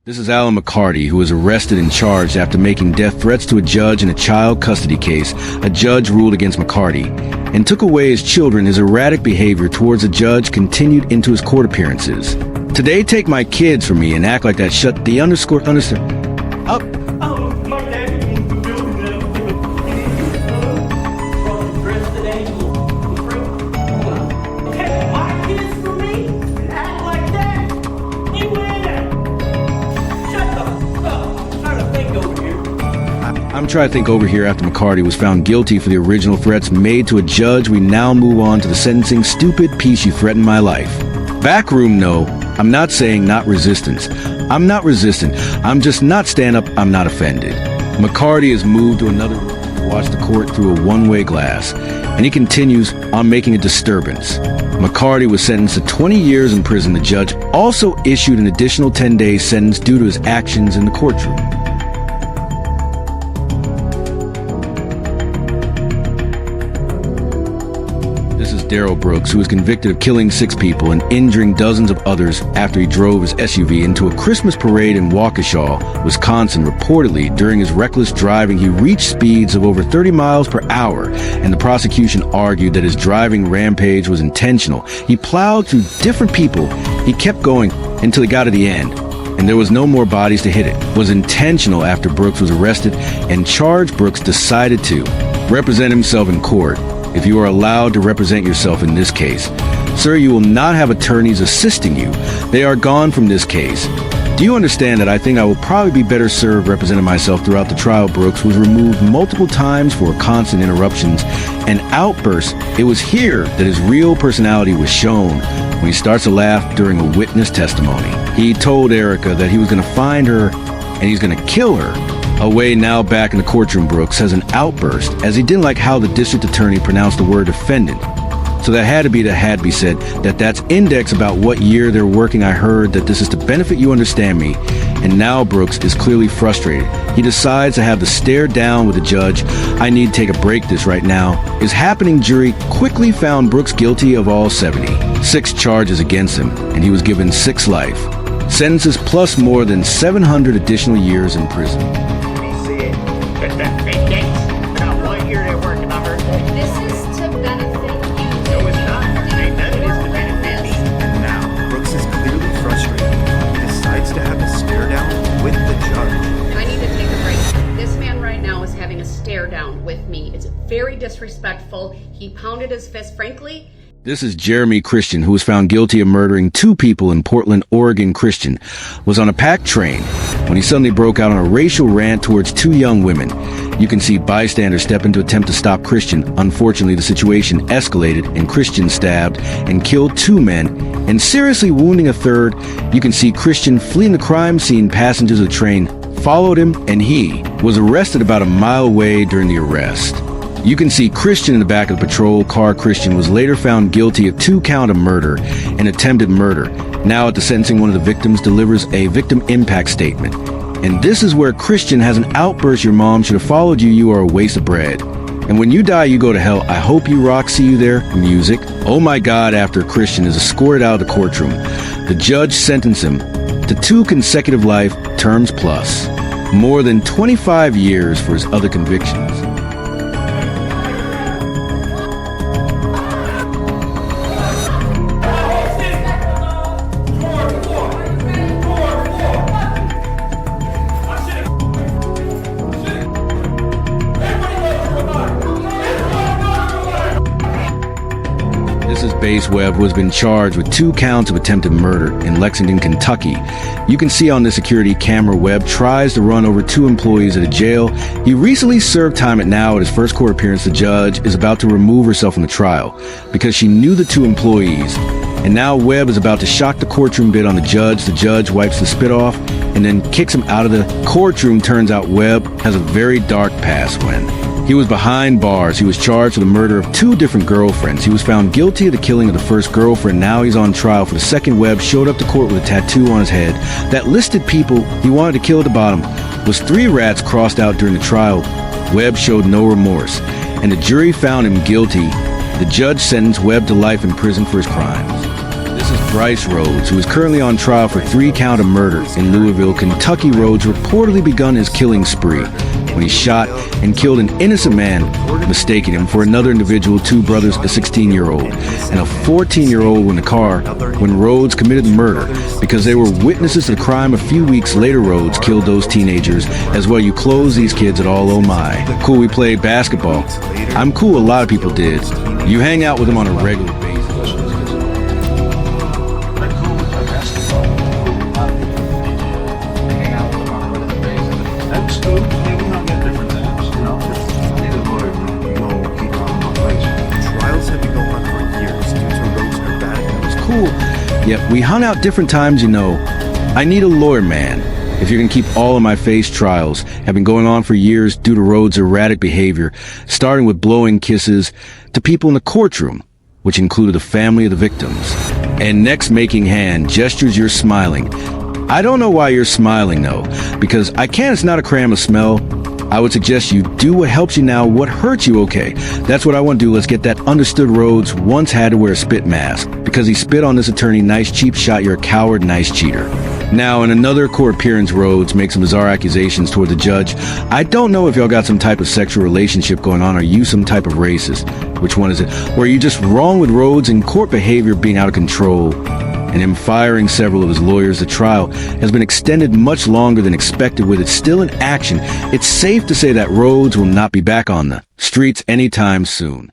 This is Alan McCarty, who was arrested and charged after making death threats to a judge in a child custody case. A judge ruled against McCarty and took away his children. His erratic behavior towards the judge continued into his court appearances. Today, take my kids from me and act like that. Shut the up. I'm trying to think over here after McCarty was found guilty for the original threats made to a judge. We now move on to the sentencing. Stupid piece, you threatened my life. Backroom, no. I'm not saying not resistance. I'm not resistant. I'm just not stand up. I'm not offended. McCarty is moved to another room to watch the court through a one-way glass, and he continues on making a disturbance. McCarty was sentenced to 20 years in prison. The judge also issued an additional 10-day sentence due to his actions in the courtroom. This is Darrell Brooks, who was convicted of killing 6 people and injuring dozens of others after he drove his SUV into a Christmas parade in Waukesha, Wisconsin. Reportedly, during his reckless driving, he reached speeds of over 30 miles per hour, and the prosecution argued that his driving rampage was intentional. He plowed through different people. He kept going until he got to the end, and there was no more bodies to hit. It was intentional. After Brooks was arrested and charged, Brooks decided to represent himself in court. If you are allowed to represent yourself in this case, sir, you will not have attorneys assisting you. They are gone from this case. Do you understand that I think I will probably be better served representing myself throughout the trial? Brooks was removed multiple times for constant interruptions and outbursts. It was here that his real personality was shown when he starts to laugh during a witness testimony. He told Erica that he was going to find her and he's going to kill her. Away now back in the courtroom, Brooks has an outburst as he didn't like how the district attorney pronounced the word defendant. So that had to be said that that's index about what year they're working. I heard that this is to benefit you, understand me. And now Brooks is clearly frustrated. He decides to have the stare down with the judge. I need to take a break. This right now is happening. Jury quickly found Brooks guilty of all 76 charges against him, and he was given 6 life sentences plus more than 700 additional years in prison. Very disrespectful. He pounded his fist, frankly. This is Jeremy Christian, who was found guilty of murdering 2 people in Portland, Oregon. Christian was on a packed train when he suddenly broke out on a racial rant towards 2 young women. You can see bystanders step in to attempt to stop Christian. Unfortunately, the situation escalated and Christian stabbed and killed 2 men and seriously wounding a 3rd. You can see Christian fleeing the crime scene. Passengers of the train followed him, and he was arrested about a mile away during the arrest. You can see Christian in the back of the patrol car. Christian was later found guilty of 2 counts of murder and attempted murder. Now at the sentencing, one of the victims delivers a victim impact statement. And this is where Christian has an outburst. Your mom should have followed you. You are a waste of bread. And when you die, you go to hell. I hope you rock. See you there. Music. Oh my God, after Christian is escorted out of the courtroom, the judge sentenced him to 2 consecutive life terms plus more than 25 years for his other convictions. Base Webb, who has been charged with 2 counts of attempted murder in Lexington, Kentucky. You can see on the security camera Webb tries to run over 2 employees at a jail. He recently served time at his first court appearance. The judge is about to remove herself from the trial because she knew the 2 employees. And now Webb is about to shock the courtroom bid on the judge. The judge wipes the spit off and then kicks him out of the courtroom. Turns out Webb has a very dark past when he was behind bars. He was charged with the murder of 2 different girlfriends. He was found guilty of the killing of the first girlfriend. Now he's on trial for the second. Webb showed up to court with a tattoo on his head that listed people he wanted to kill. At the bottom was 3 rats crossed out during the trial. Webb showed no remorse, and the jury found him guilty. The judge sentenced Webb to life in prison for his crimes. This is Bryce Rhodes, who is currently on trial for 3 counts of murder in Louisville, Kentucky. Rhodes reportedly begun his killing spree when he shot and killed an innocent man, mistaking him for another individual, 2 brothers, a 16-year-old and a 14-year-old in the car when Rhodes committed the murder. Because they were witnesses to the crime a few weeks later, Rhodes killed those teenagers as well. You close these kids at all, oh my. Cool, we played basketball. I'm cool, a lot of people did. You hang out with them on a regular basis. That's cool. Maybe not get different things, you know? I need a lawyer, man. You know, keep on my place. Trials have been going on for years due to Rhodes' erratic. Cool. Yep, we hung out different times, you know. I need a lawyer, man. If you're gonna keep all of my face trials have been going on for years due to Rhodes' erratic behavior, starting with blowing kisses to people in the courtroom, which included the family of the victims. And next, making hand gestures, you're smiling. I don't know why you're smiling, though, because I can't, it's not a cram of smell. I would suggest you do what helps you now, what hurts you, okay? That's what I want to do. Let's get that understood. Rhodes once had to wear a spit mask because he spit on this attorney. Nice cheap shot, you're a coward, nice cheater. Now, in another court appearance, Rhodes makes some bizarre accusations toward the judge. I don't know if y'all got some type of sexual relationship going on. Are you some type of racist? Which one is it? Or are you just wrong with Rhodes and court behavior being out of control? And him firing several of his lawyers. The trial has been extended much longer than expected. With it still in action, it's safe to say that Rhodes will not be back on the streets anytime soon.